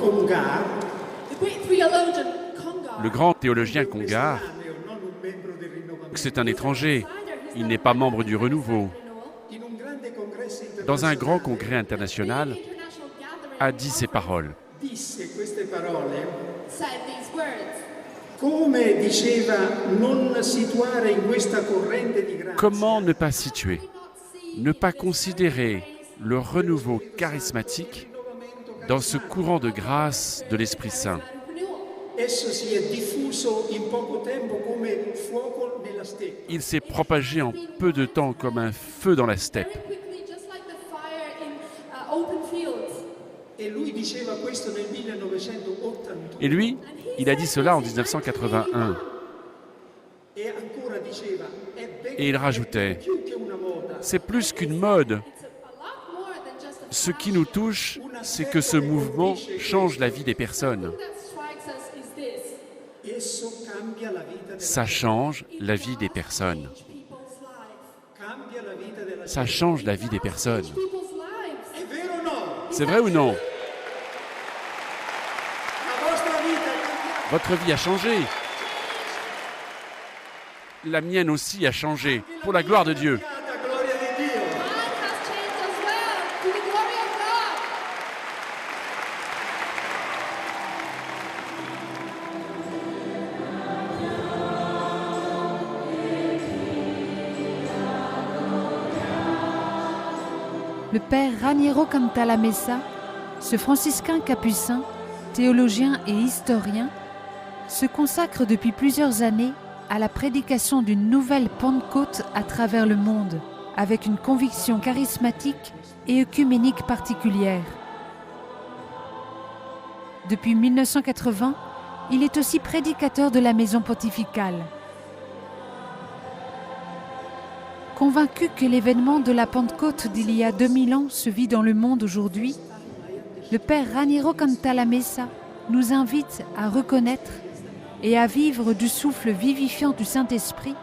Congar, Le grand théologien Congar, c'est un étranger, il n'est pas membre du Renouveau. Dans un grand congrès international, a dit ces paroles. Comment ne pas situer, ne pas considérer le renouveau charismatique dans ce courant de grâce de l'Esprit Saint? Il s'est propagé en peu de temps comme un feu dans la steppe. Et lui, il a dit cela en 1981. Et il rajoutait, c'est plus qu'une mode. Ce qui nous touche, c'est que ce mouvement change la vie des personnes. Ça change la vie des personnes. Ça change la vie des personnes. C'est vrai ou non? Votre vie a changé. La mienne aussi a changé, pour la gloire de Dieu. Le père Raniero Cantalamessa, ce franciscain capucin, théologien et historien, se consacre depuis plusieurs années à la prédication d'une nouvelle Pentecôte à travers le monde, avec une conviction charismatique et œcuménique particulière. Depuis 1980, il est aussi prédicateur de la maison pontificale. Convaincu que l'événement de la Pentecôte d'il y a 2000 ans se vit dans le monde aujourd'hui, le père Raniero Cantalamessa nous invite à reconnaître et à vivre du souffle vivifiant du Saint-Esprit,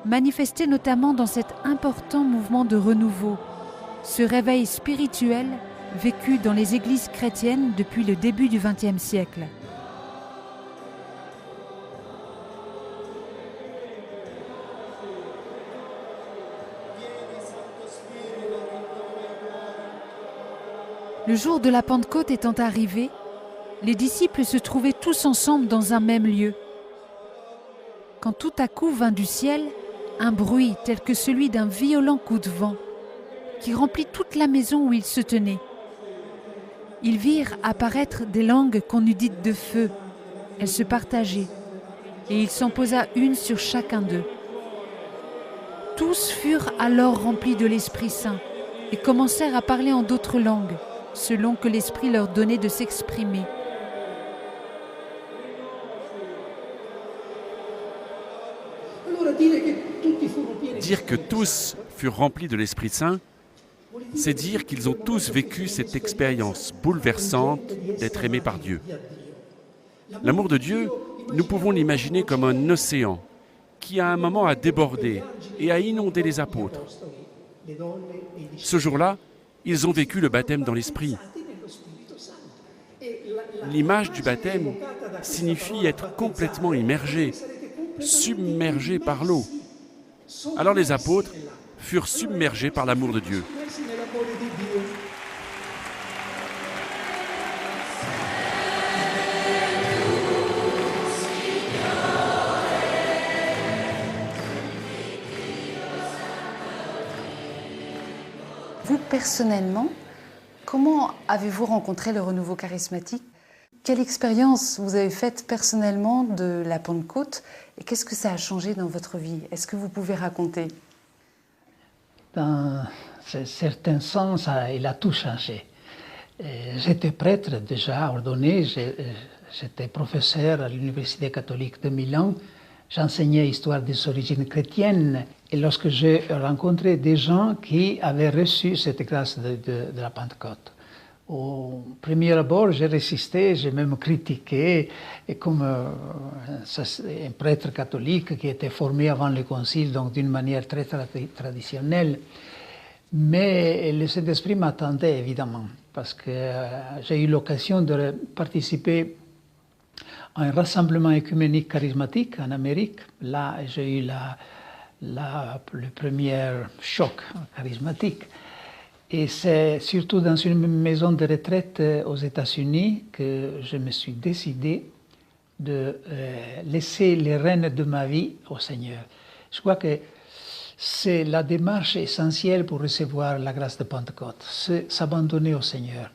manifesté notamment dans cet important mouvement de renouveau, ce réveil spirituel vécu dans les églises chrétiennes depuis le début du XXe siècle. Le jour de la Pentecôte étant arrivé, les disciples se trouvaient tous ensemble dans un même lieu. Quand tout à coup vint du ciel un bruit tel que celui d'un violent coup de vent, qui remplit toute la maison où ils se tenaient. Ils virent apparaître des langues qu'on eût dites de feu. Elles se partageaient, et il s'en posa une sur chacun d'eux. Tous furent alors remplis de l'Esprit Saint, et commencèrent à parler en d'autres langues, selon que l'Esprit leur donnait de s'exprimer. Dire que tous furent remplis de l'Esprit Saint, c'est dire qu'ils ont tous vécu cette expérience bouleversante d'être aimés par Dieu. L'amour de Dieu, nous pouvons l'imaginer comme un océan qui à un moment a débordé et a inondé les apôtres. Ce jour-là, ils ont vécu le baptême dans l'Esprit. L'image du baptême signifie être complètement immergé, submergé par l'eau. Alors les apôtres furent submergés par l'amour de Dieu. Vous, personnellement, comment avez-vous rencontré le renouveau charismatique? Quelle expérience vous avez faite personnellement de la Pentecôte et qu'est-ce que ça a changé dans votre vie? Est-ce que vous pouvez raconter? Dans un certain sens, il a tout changé. J'étais prêtre déjà ordonné, j'étais professeur à l'Université catholique de Milan, j'enseignais l'histoire des origines chrétiennes et lorsque j'ai rencontré des gens qui avaient reçu cette grâce de la Pentecôte. Au premier abord, j'ai résisté, j'ai même critiqué, et comme un prêtre catholique qui était formé avant le concile, donc d'une manière très traditionnelle. Mais le Saint-Esprit m'attendait évidemment parce que j'ai eu l'occasion de participer à un rassemblement œcuménique charismatique en Amérique. Là, j'ai eu le premier choc charismatique. Et c'est surtout dans une maison de retraite aux États-Unis que je me suis décidé de laisser les rênes de ma vie au Seigneur. Je crois que c'est la démarche essentielle pour recevoir la grâce de Pentecôte, c'est s'abandonner au Seigneur,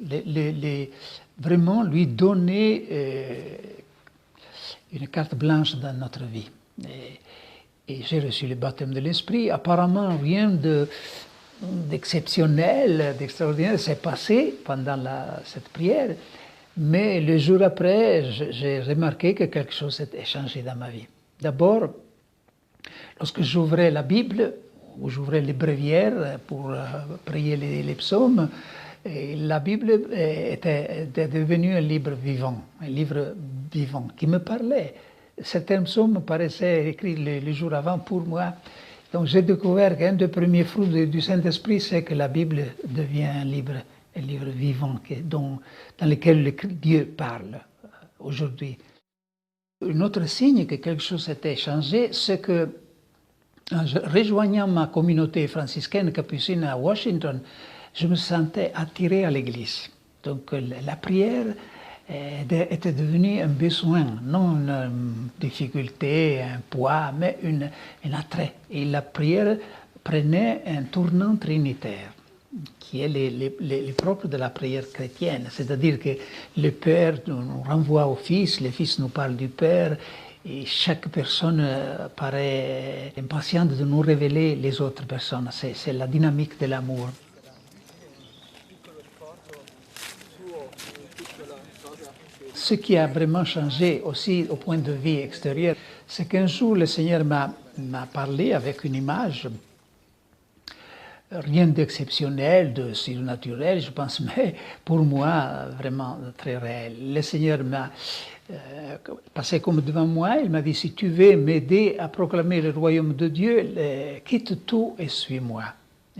vraiment lui donner une carte blanche dans notre vie. Et j'ai reçu le baptême de l'Esprit. Apparemment, rien d'exceptionnel, d'extraordinaire s'est passé pendant cette prière, mais le jour après, j'ai remarqué que quelque chose s'était changé dans ma vie. D'abord, lorsque j'ouvrais la Bible, ou j'ouvrais les bréviaires pour prier les psaumes, et la Bible était devenue un livre vivant qui me parlait. Certains psaumes paraissaient écrits le jour avant pour moi. Donc j'ai découvert qu'un des premiers fruits du Saint-Esprit, c'est que la Bible devient un livre vivant dans lequel Dieu parle aujourd'hui. Un autre signe que quelque chose s'était changé, c'est que en rejoignant ma communauté franciscaine capucine à Washington, je me sentais attiré à l'Église. Donc la prière était devenue un besoin, non une difficulté, un poids, mais un attrait. Et la prière prenait un tournant trinitaire, qui est le propre de la prière chrétienne. C'est-à-dire que le Père nous renvoie au Fils, le Fils nous parle du Père, et chaque personne paraît impatiente de nous révéler les autres personnes. C'est la dynamique de l'amour. Ce qui a vraiment changé aussi au point de vue extérieur, c'est qu'un jour le Seigneur m'a parlé avec une image, rien d'exceptionnel, de surnaturel, je pense, mais pour moi vraiment très réel. Le Seigneur m'a passé comme devant moi, il m'a dit: si tu veux m'aider à proclamer le royaume de Dieu, quitte tout et suis-moi.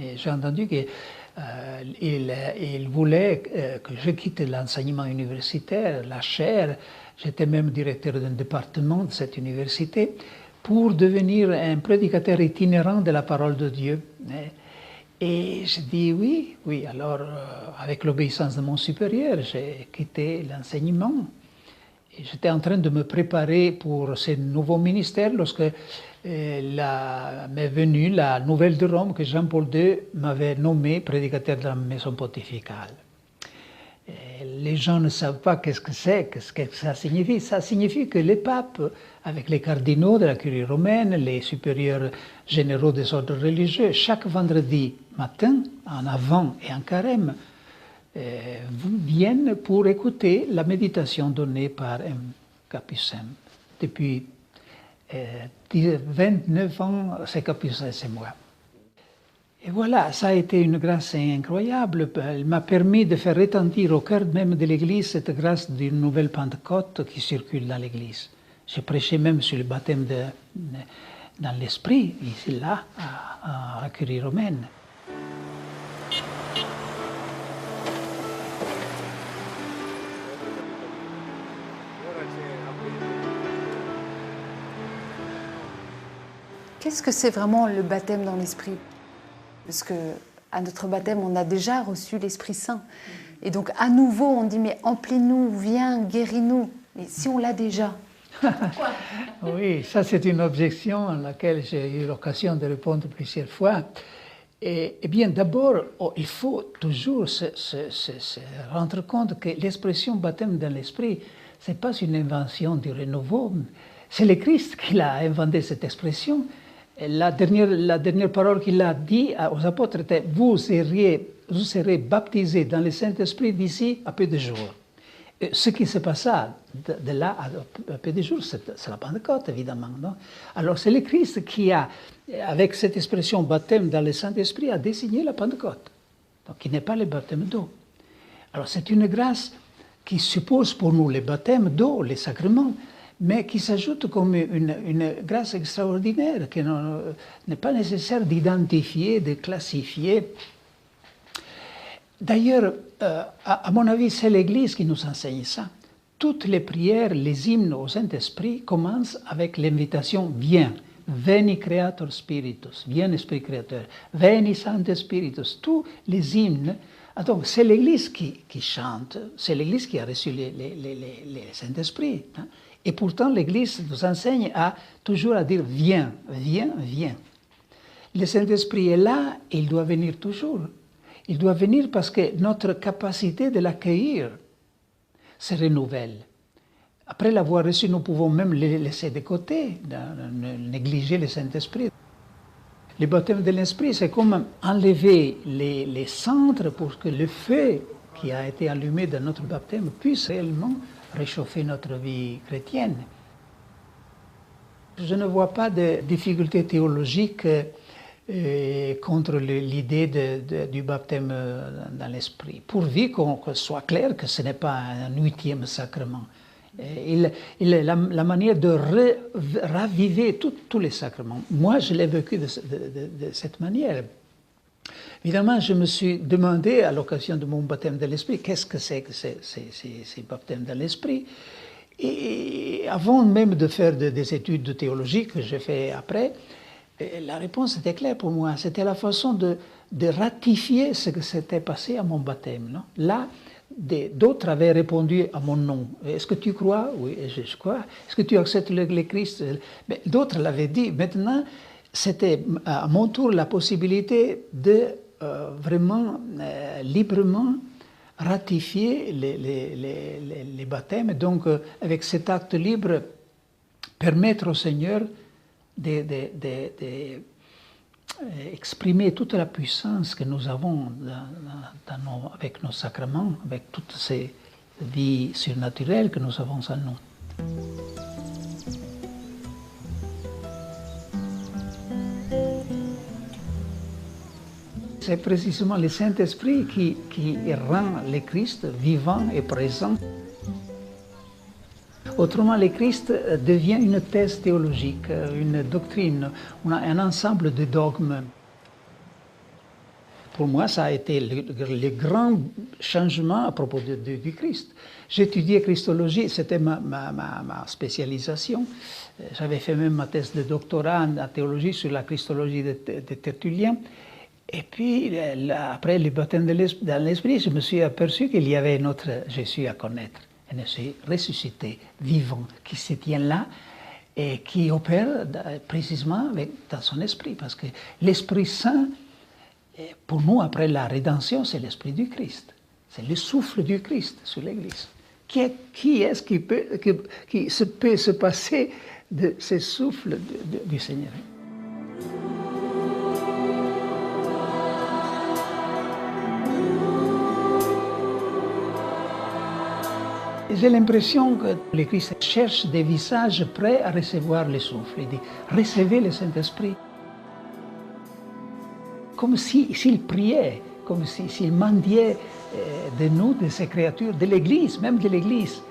Et j'ai entendu que il voulait que je quitte l'enseignement universitaire, la chaire. J'étais même directeur d'un département de cette université pour devenir un prédicateur itinérant de la parole de Dieu. Et je dis oui. Alors, avec l'obéissance de mon supérieur, j'ai quitté l'enseignement. Et j'étais en train de me préparer pour ce nouveau ministère lorsque m'est venue la nouvelle de Rome que Jean-Paul II m'avait nommé prédicateur de la maison pontificale. Et les gens ne savent pas qu'est-ce que ça signifie. Ça signifie que les papes, avec les cardinaux de la curie romaine, les supérieurs généraux des ordres religieux, chaque vendredi matin, en avant et en carême, viennent pour écouter la méditation donnée par un capucin. Depuis 29 ans, c'est capucin, c'est moi. Et voilà, ça a été une grâce incroyable. Elle m'a permis de faire retentir au cœur même de l'Église cette grâce d'une nouvelle Pentecôte qui circule dans l'Église. J'ai prêché même sur le baptême dans l'Esprit, ici, là, à la curie romaine. Qu'est-ce que c'est vraiment le baptême dans l'Esprit? Parce que à notre baptême, on a déjà reçu l'Esprit Saint. Et donc, à nouveau, on dit, mais emplis-nous, viens, guéris-nous. Mais si on l'a déjà, pourquoi? Oui, ça c'est une objection à laquelle j'ai eu l'occasion de répondre plusieurs fois. Eh bien, d'abord, il faut toujours se rendre compte que l'expression baptême dans l'Esprit, ce n'est pas une invention du renouveau. C'est le Christ qui a inventé cette expression. La dernière parole qu'il a dit aux apôtres était: vous serez baptisés dans le Saint-Esprit d'ici à peu de jours. Et ce qui se passa de là à peu de jours, c'est la Pentecôte, évidemment. Non? Alors c'est le Christ qui a, avec cette expression baptême dans le Saint-Esprit, a désigné la Pentecôte. Donc qui n'est pas le baptême d'eau. Alors c'est une grâce qui suppose pour nous le baptême d'eau, les sacrements, mais qui s'ajoute comme une grâce extraordinaire, qu'il n'est pas nécessaire d'identifier, de classifier. D'ailleurs, à mon avis, c'est l'Église qui nous enseigne ça. Toutes les prières, les hymnes au Saint-Esprit commencent avec l'invitation « Viens ». Veni Creator Spiritus, viens Esprit Créateur, Veni Sancte Spiritus, tous les hymnes. Donc c'est l'Église qui chante, c'est l'Église qui a reçu les Saint-Esprit. Hein. Et pourtant l'Église nous enseigne toujours à dire viens, viens, viens. Le Saint-Esprit est là, et il doit venir toujours. Il doit venir parce que notre capacité de l'accueillir se renouvelle. Après l'avoir reçu, nous pouvons même le laisser de côté, négliger le Saint-Esprit. Le baptême de l'Esprit, c'est comme enlever les centres pour que le feu qui a été allumé dans notre baptême puisse réellement réchauffer notre vie chrétienne. Je ne vois pas de difficultés théologiques contre l'idée du baptême dans l'Esprit, pourvu qu'on soit clair que ce n'est pas un 8e sacrement. La manière de raviver tous les sacrements. Moi, je l'ai vécu de cette manière. Évidemment, je me suis demandé à l'occasion de mon baptême de l'Esprit, qu'est-ce que c'est que ces baptêmes de l'Esprit. Et avant même de faire des études théologiques que j'ai fait après, la réponse était claire pour moi. C'était la façon de ratifier ce que s'était passé à mon baptême. Non? Là, d'autres avaient répondu à mon nom. Est-ce que tu crois? Oui, je crois. Est-ce que tu acceptes le Christ? Mais d'autres l'avaient dit. Maintenant, c'était à mon tour la possibilité de vraiment librement ratifier les baptêmes. Donc, avec cet acte libre, permettre au Seigneur exprimer toute la puissance que nous avons avec nos sacrements, avec toutes ces vies surnaturelles que nous avons en nous. C'est précisément le Saint-Esprit qui rend le Christ vivant et présent. Autrement, le Christ devient une thèse théologique, une doctrine, un ensemble de dogmes. Pour moi, ça a été le grand changement à propos du Christ. J'étudiais Christologie, c'était ma spécialisation. J'avais fait même ma thèse de doctorat en théologie sur la Christologie de Tertullien. Et puis, après le baptême dans l'Esprit, je me suis aperçu qu'il y avait un autre Jésus à connaître. Un Jésus ressuscité, vivant, qui se tient là et qui opère précisément dans son esprit. Parce que l'Esprit Saint, pour nous, après la rédemption, c'est l'Esprit du Christ. C'est le souffle du Christ sur l'Église. Qui est-ce qui peut se passer de ce souffle du Seigneur? J'ai l'impression que le Christ cherche des visages prêts à recevoir le souffle. Il dit, recevez le Saint-Esprit. Comme s'il priait, comme s'il mendiait de nous, de ces créatures, de l'Église, même de l'Église.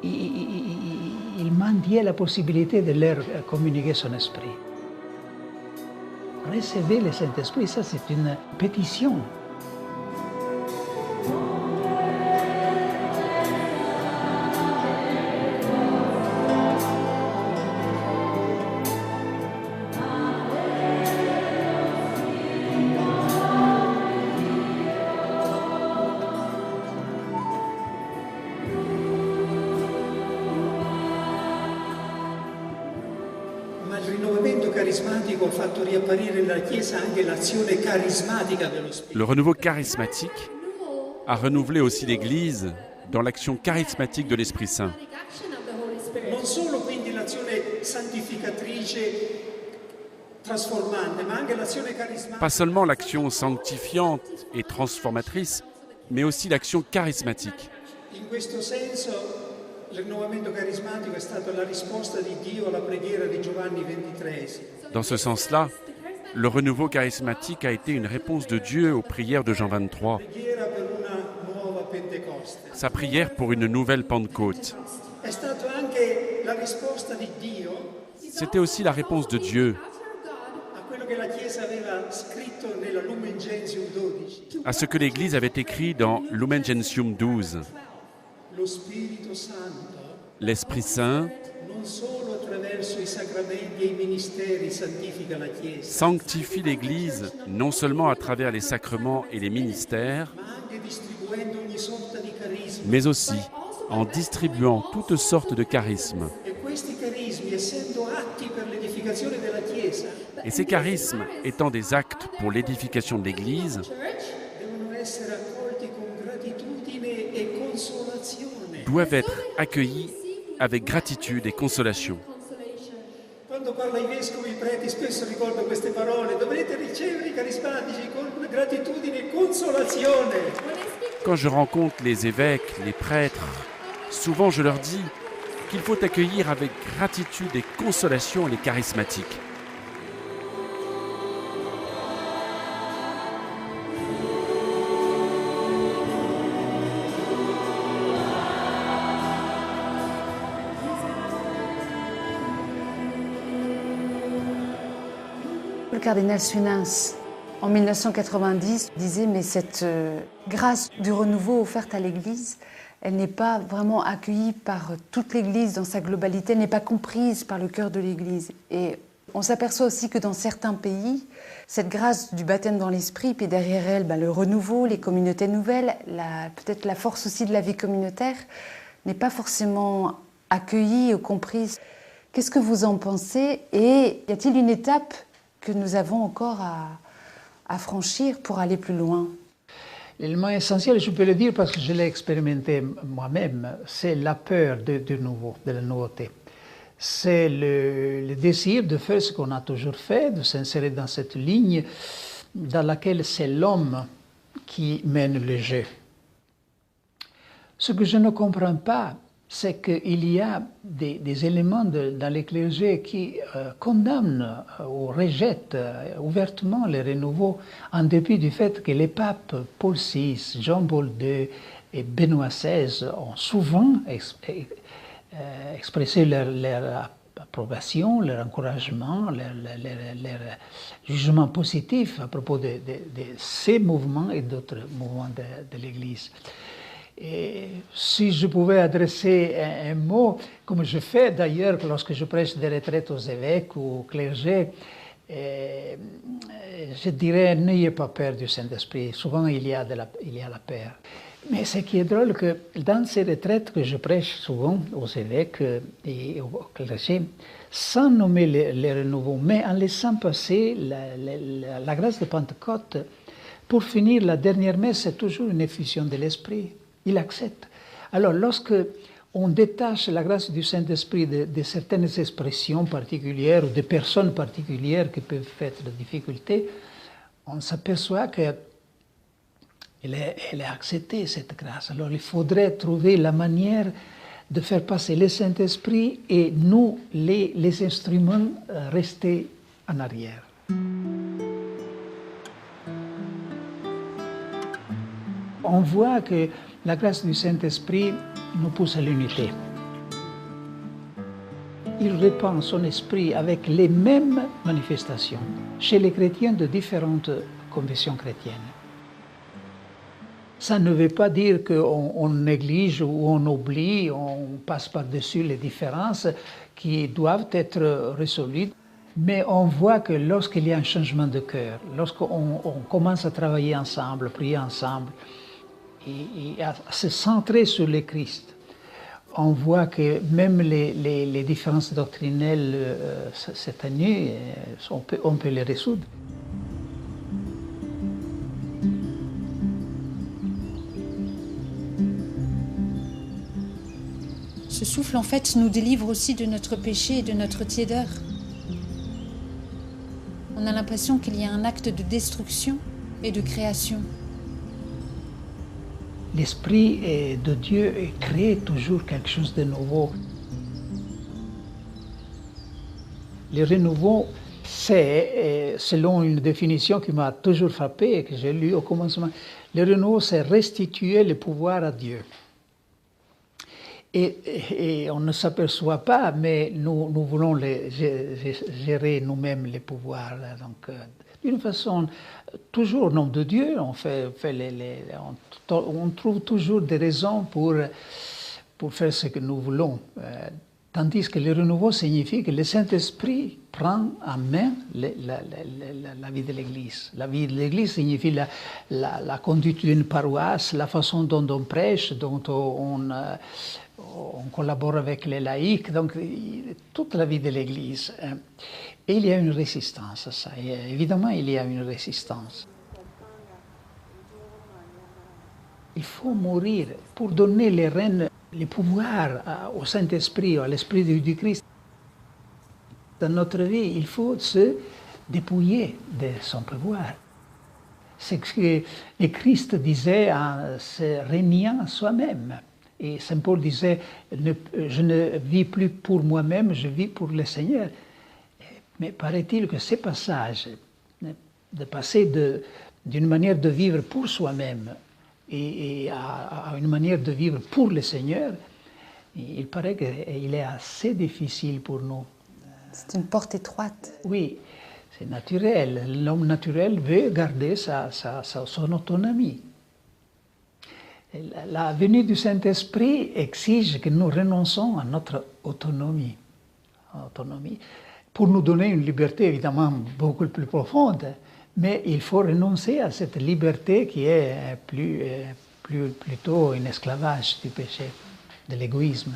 Il mendiait la possibilité de leur communiquer son esprit. Recevez le Saint-Esprit, ça c'est une pétition. Le renouveau charismatique a renouvelé aussi l'Église dans l'action charismatique de l'Esprit Saint. Pas seulement l'action sanctifiante et transformatrice, mais aussi l'action charismatique. Dans ce sens-là, le renouveau charismatique a été une réponse de Dieu aux prières de Jean 23. Sa prière pour une nouvelle Pentecôte. C'était aussi la réponse de Dieu à ce que l'Église avait écrit dans Lumen Gentium 12. L'Esprit Saint sanctifie l'Église non seulement à travers les sacrements et les ministères, mais aussi en distribuant toutes sortes de charismes. Et ces charismes étant des actes pour l'édification de l'Église, doivent être accueillis avec gratitude et consolation. Quando parlo ai vescovi e ai preti spesso ricordo queste parole: dovrete ricevere i carismatici con gratitudine e consolazione. Quand je rencontre les évêques, les prêtres, souvent je leur dis qu'il faut accueillir avec gratitude et consolation les charismatiques. Le cardinal Suenens, en 1990, disait « Mais cette grâce du renouveau offerte à l'Église, elle n'est pas vraiment accueillie par toute l'Église dans sa globalité, elle n'est pas comprise par le cœur de l'Église. » Et on s'aperçoit aussi que dans certains pays, cette grâce du baptême dans l'Esprit, puis derrière elle, le renouveau, les communautés nouvelles, peut-être la force aussi de la vie communautaire, n'est pas forcément accueillie ou comprise. Qu'est-ce que vous en pensez? Et y a-t-il une étape que nous avons encore à franchir pour aller plus loin? L'élément essentiel, je peux le dire parce que je l'ai expérimenté moi-même, c'est la peur du nouveau, de la nouveauté. C'est le désir de faire ce qu'on a toujours fait, de s'insérer dans cette ligne dans laquelle c'est l'homme qui mène le jeu. Ce que je ne comprends pas, c'est qu'il y a des éléments dans les clergés qui condamnent ou rejettent ouvertement le renouveau en dépit du fait que les papes Paul VI, Jean-Paul II et Benoît XVI ont souvent expressé leur approbation, leur encouragement, leur jugement positif à propos de ces mouvements et d'autres mouvements de l'Église. Et si je pouvais adresser un mot, comme je fais d'ailleurs lorsque je prêche des retraites aux évêques ou aux clergés, je dirais n'ayez pas peur du Saint-Esprit. Souvent il y a la peur. Mais ce qui est drôle, que dans ces retraites que je prêche souvent aux évêques et aux clergés, sans nommer les renouveaux, mais en laissant passer la grâce de Pentecôte, pour finir, la dernière messe, c'est toujours une effusion de l'Esprit. Il accepte. Alors, lorsque on détache la grâce du Saint-Esprit de certaines expressions particulières ou de personnes particulières qui peuvent être de difficulté, on s'aperçoit qu'elle est acceptée, cette grâce. Alors, il faudrait trouver la manière de faire passer le Saint-Esprit et nous, les instruments, rester en arrière. On voit que la grâce du Saint-Esprit nous pousse à l'unité. Il répand son esprit avec les mêmes manifestations chez les chrétiens de différentes confessions chrétiennes. Ça ne veut pas dire qu'on néglige ou on oublie, on passe par-dessus les différences qui doivent être résolues. Mais on voit que lorsqu'il y a un changement de cœur, lorsqu'on commence à travailler ensemble, prier ensemble, et à se centrer sur le Christ, on voit que même les différences doctrinelles cette année, on peut les résoudre. Ce souffle, en fait, nous délivre aussi de notre péché et de notre tiédeur. On a l'impression qu'il y a un acte de destruction et de création. L'Esprit de Dieu crée toujours quelque chose de nouveau. Le renouveau, c'est, selon une définition qui m'a toujours frappé et que j'ai lue au commencement, le renouveau, c'est restituer le pouvoir à Dieu. Et on ne s'aperçoit pas, mais nous voulons gérer nous-mêmes les pouvoirs. Donc, d'une façon toujours au nom de Dieu, on trouve toujours des raisons pour faire ce que nous voulons. Tandis que le renouveau signifie que le Saint-Esprit prend en main la vie de l'Église. La vie de l'Église signifie la conduite d'une paroisse, la façon dont on prêche, dont on collabore avec les laïcs, donc toute la vie de l'Église. Et il y a une résistance à ça. Et évidemment, il y a une résistance. Il faut mourir pour donner les rênes, les pouvoirs au Saint-Esprit, à l'Esprit du Christ. Dans notre vie, il faut se dépouiller de son pouvoir. C'est ce que le Christ disait en se reniant soi-même. Et Saint Paul disait, je ne vis plus pour moi-même, je vis pour le Seigneur. Mais paraît-il que ces passages, de passer d'une manière de vivre pour soi-même et à une manière de vivre pour le Seigneur, il paraît qu'il est assez difficile pour nous. C'est une porte étroite. Oui, c'est naturel. L'homme naturel veut garder son autonomie. La venue du Saint-Esprit exige que nous renonçons à notre autonomie. Pour nous donner une liberté évidemment beaucoup plus profonde, mais il faut renoncer à cette liberté qui est plutôt un esclavage du péché, de l'égoïsme.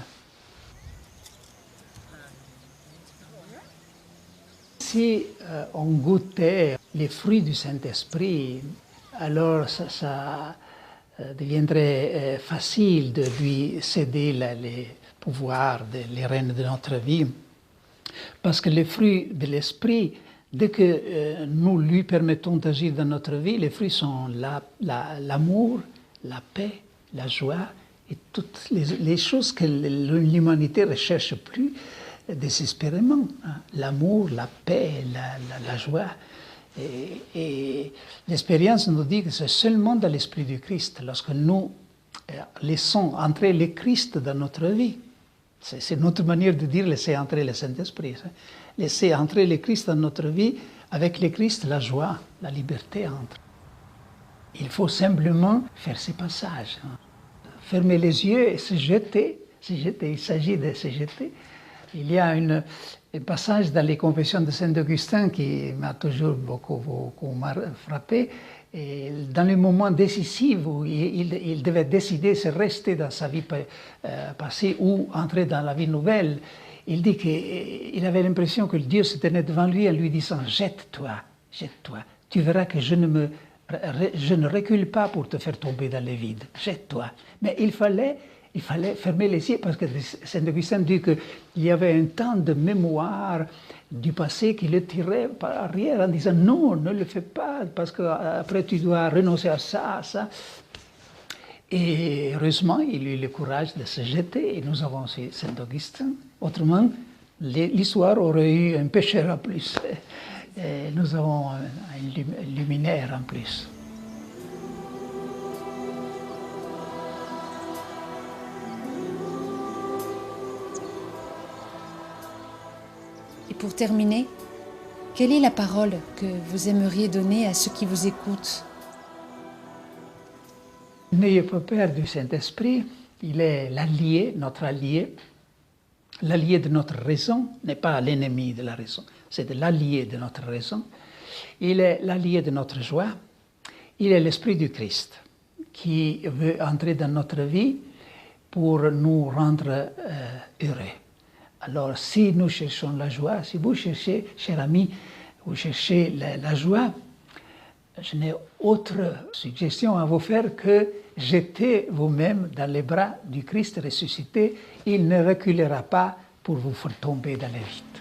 Si on goûtait les fruits du Saint-Esprit, alors ça deviendrait facile de lui céder les pouvoirs, les rênes de notre vie. Parce que les fruits de l'Esprit, dès que nous lui permettons d'agir dans notre vie, les fruits sont l'amour, la paix, la joie et toutes les choses que l'humanité recherche plus désespérément. L'amour, la paix, la joie. Et l'expérience nous dit que c'est seulement dans l'Esprit du Christ, lorsque nous laissons entrer le Christ dans notre vie. C'est notre manière de dire laisser entrer le Saint-Esprit. Laisser entrer le Christ dans notre vie, avec le Christ, la joie, la liberté entre. Il faut simplement faire ces passages. Fermer les yeux et se jeter. Il s'agit de se jeter. Il y a un passage dans les Confessions de Saint-Augustin qui m'a toujours beaucoup frappé. Et dans le moment décisif où il devait décider de rester dans sa vie passée ou entrer dans la vie nouvelle, il dit qu'il avait l'impression que Dieu se tenait devant lui en lui disant « Jette-toi, jette-toi, tu verras que je ne recule pas pour te faire tomber dans le vide, jette-toi ». Mais il fallait fermer les yeux parce que Saint-Augustin dit qu'il y avait un temps de mémoire du passé qui le tirait par arrière en disant non, ne le fais pas parce qu'après tu dois renoncer à ça, à ça. Et heureusement, il eut le courage de se jeter et nous avons Saint-Augustin. Autrement, l'histoire aurait eu un pécheur en plus. Et nous avons un luminaire en plus. Et pour terminer, quelle est la parole que vous aimeriez donner à ceux qui vous écoutent? N'ayez pas peur du Saint-Esprit, il est l'allié, notre allié. L'allié de notre raison n'est pas l'ennemi de la raison, c'est l'allié de notre raison. Il est l'allié de notre joie. Il est l'Esprit du Christ qui veut entrer dans notre vie pour nous rendre heureux. Alors, si nous cherchons la joie, si vous cherchez, cher ami, vous cherchez la joie, je n'ai autre suggestion à vous faire que jetez vous-même dans les bras du Christ ressuscité. Il ne reculera pas pour vous faire tomber dans le vide.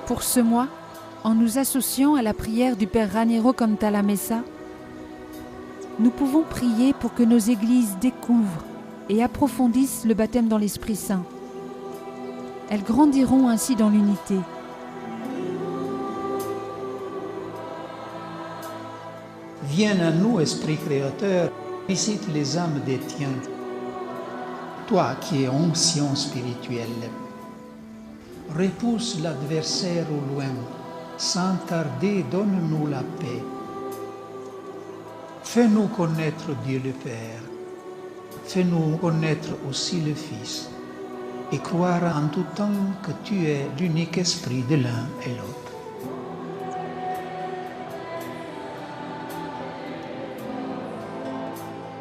Pour ce mois, en nous associant à la prière du Père Raniero Cantalamessa, nous pouvons prier pour que nos églises découvrent et approfondissent le baptême dans l'Esprit Saint. Elles grandiront ainsi dans l'unité. Viens à nous, Esprit Créateur, visite les âmes des tiens. Toi qui es onction spirituelle, repousse l'adversaire au loin, sans tarder, donne-nous la paix. Fais-nous connaître Dieu le Père, fais-nous connaître aussi le Fils, et croire en tout temps que tu es l'unique esprit de l'un et l'autre.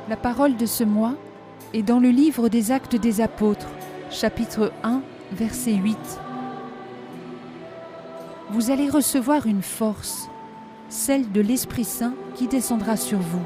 La parole de ce mois est dans le livre des Actes des Apôtres, chapitre 1, verset 8. Vous allez recevoir une force, celle de l'Esprit Saint qui descendra sur vous.